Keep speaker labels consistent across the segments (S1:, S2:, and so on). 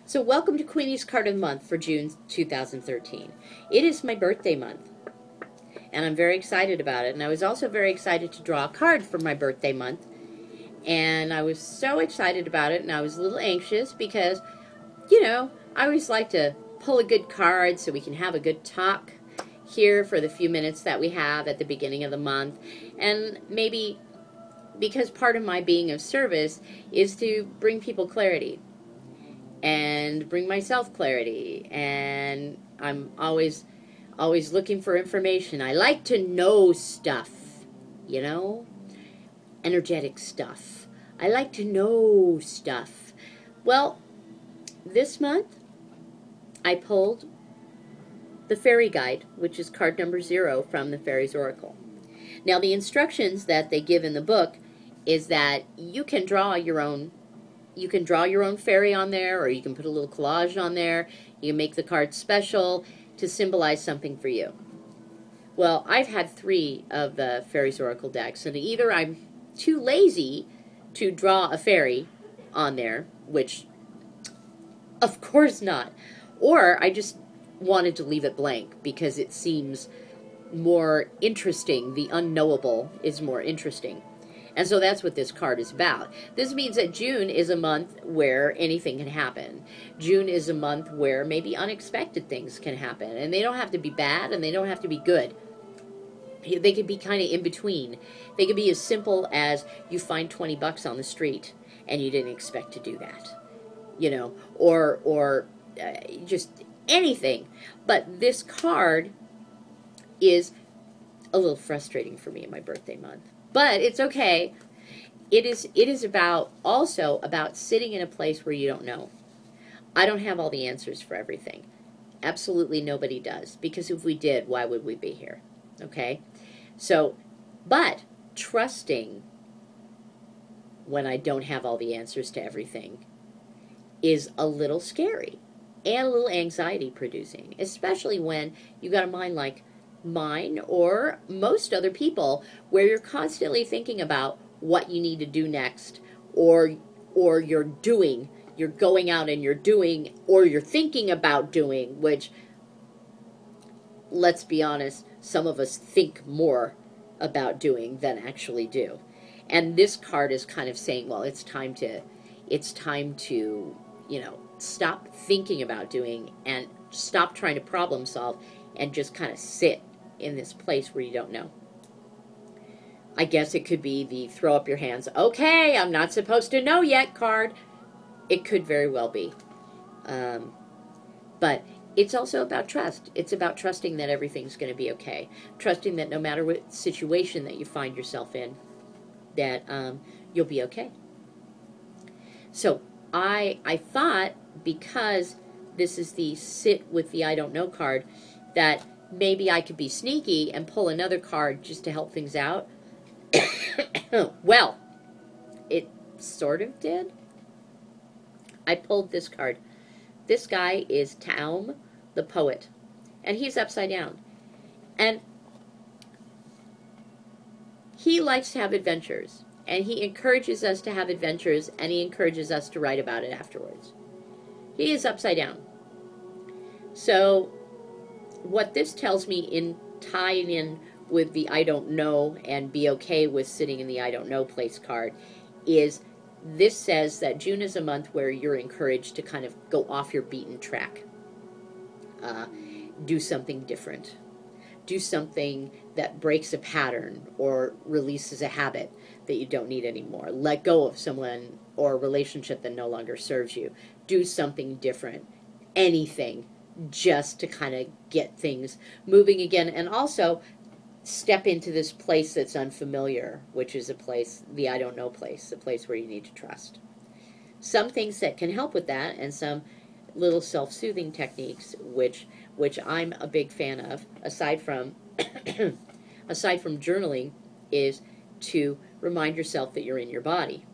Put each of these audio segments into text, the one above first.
S1: So welcome to Queenie's Card of the Month for June 2013. It is my birthday month, and I'm very excited about it. And I was also very excited to draw a card for my birthday month. And I was so excited about it, and I was a little anxious because, you know, I always like to pull a good card so we can have a good talk here for the few minutes that we have at the beginning of the month. And maybe because part of my being of service is to bring people clarity and bring myself clarity, and I'm always looking for information. I like to know stuff, you know, energetic stuff. I like to know stuff. Well, this month I pulled the Fairy Guide, which is card number 0 from the Fairies Oracle. Now, the instructions that they give in the book is that you can draw your own fairy on there, or you can put a little collage on there. You can make the card special to symbolize something for you. Well, I've had 3 of the Fairies Oracle decks, and either I'm too lazy to draw a fairy on there, which of course not, or I just wanted to leave it blank because it seems more interesting. The unknowable is more interesting. And so that's what this card is about. This means that June is a month where anything can happen. June is a month where maybe unexpected things can happen. And they don't have to be bad, and they don't have to be good. They could be kind of in between. They could be as simple as you find 20 bucks on the street and you didn't expect to do that. You know, or just anything. But this card is a little frustrating for me in my birthday month. But it's okay. It is also about sitting in a place where you don't know. I don't have all the answers for everything. Absolutely nobody does. Because if we did, why would we be here? Okay? So, but trusting when I don't have all the answers to everything is a little scary and a little anxiety producing, especially when you got a mind like mine or most other people, where you're constantly thinking about what you need to do next, or you're going out and you're doing, or you're thinking about doing, which, let's be honest, some of us think more about doing than actually do. And this card is kind of saying, well, it's time to, you know, stop thinking about doing and stop trying to problem solve and just kind of sit in this place where you don't know. I guess it could be the throw up your hands, okay, I'm not supposed to know yet card. It could very well be. But it's also about trust. It's about trusting that everything's going to be okay. Trusting that no matter what situation that you find yourself in, that you'll be okay. So I thought, because this is the sit with the I don't know card, that maybe I could be sneaky and pull another card just to help things out. Well, it sort of did. I pulled this card. This guy is Taum, the poet, and he's upside down. And he likes to have adventures, and he encourages us to have adventures, and he encourages us to write about it afterwards. He is upside down. So what this tells me, in tying in with the I don't know and be okay with sitting in the I don't know place card, is this says that June is a month where you're encouraged to kind of go off your beaten track. Do something different. Do something that breaks a pattern or releases a habit that you don't need anymore. Let go of someone or a relationship that no longer serves you. Do something different. Anything, just to kind of get things moving again, and also step into this place that's unfamiliar, which is a place, the I don't know place, a place where you need to trust. Some things that can help with that, and some little self-soothing techniques, which I'm a big fan of, aside from journaling, is to remind yourself that you're in your body.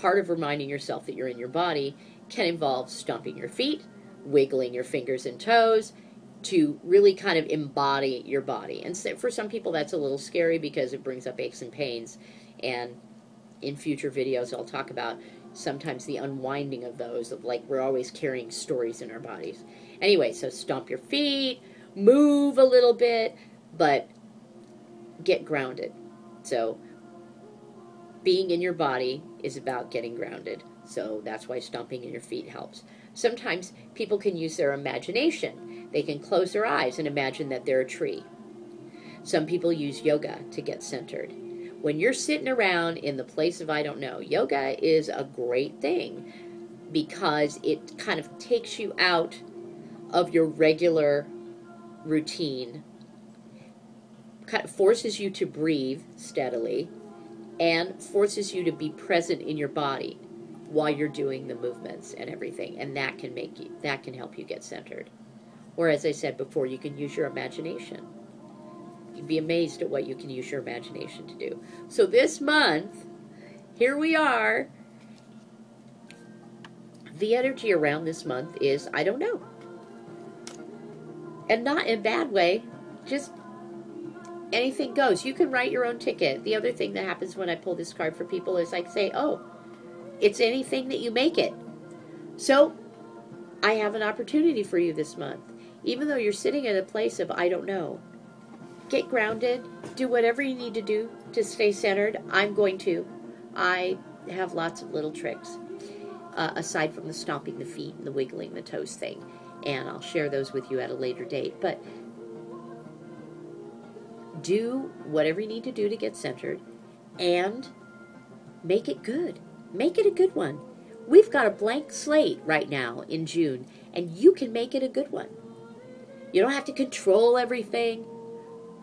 S1: Part of reminding yourself that you're in your body can involve stomping your feet, wiggling your fingers and toes, to really kind of embody your body. And so for some people that's a little scary because it brings up aches and pains, and in future videos I'll talk about, sometimes the unwinding of those, of like we're always carrying stories in our bodies. Anyway, so stomp your feet, move a little bit, but get grounded. So being in your body is about getting grounded. So that's why stomping in your feet helps. Sometimes people can use their imagination. They can close their eyes and imagine that they're a tree. Some people use yoga to get centered. When you're sitting around in the place of I don't know, yoga is a great thing because it kind of takes you out of your regular routine, kind of forces you to breathe steadily, and forces you to be present in your body while you're doing the movements and everything, and that can help you get centered. Or as I said before, you can use your imagination. You'd be amazed at what you can use your imagination to do. So this month, here we are. The energy around this month is, I don't know. And not in a bad way, just anything goes. You can write your own ticket. The other thing that happens when I pull this card for people is I say, oh, it's anything that you make it. So I have an opportunity for you this month. Even though you're sitting in a place of I don't know, get grounded, do whatever you need to do to stay centered. I'm going to. I have lots of little tricks, aside from the stomping the feet and the wiggling the toes thing. And I'll share those with you at a later date. But do whatever you need to do to get centered and make it good. Make it a good one. We've got a blank slate right now in June, and you can make it a good one. You don't have to control everything.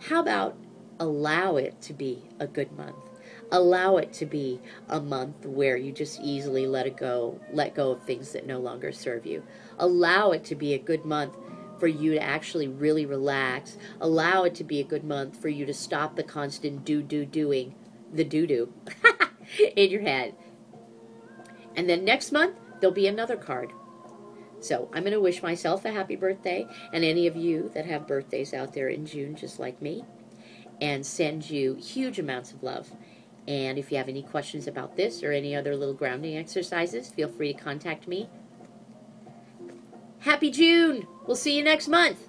S1: How about allow it to be a good month? Allow it to be a month where you just easily let go of things that no longer serve you. Allow it to be a good month for you to actually really relax. Allow it to be a good month for you to stop the constant doing the doo-doo in your head. And then next month, there'll be another card. So I'm going to wish myself a happy birthday, and any of you that have birthdays out there in June just like me, and send you huge amounts of love. And if you have any questions about this or any other little grounding exercises, feel free to contact me. Happy June! We'll see you next month.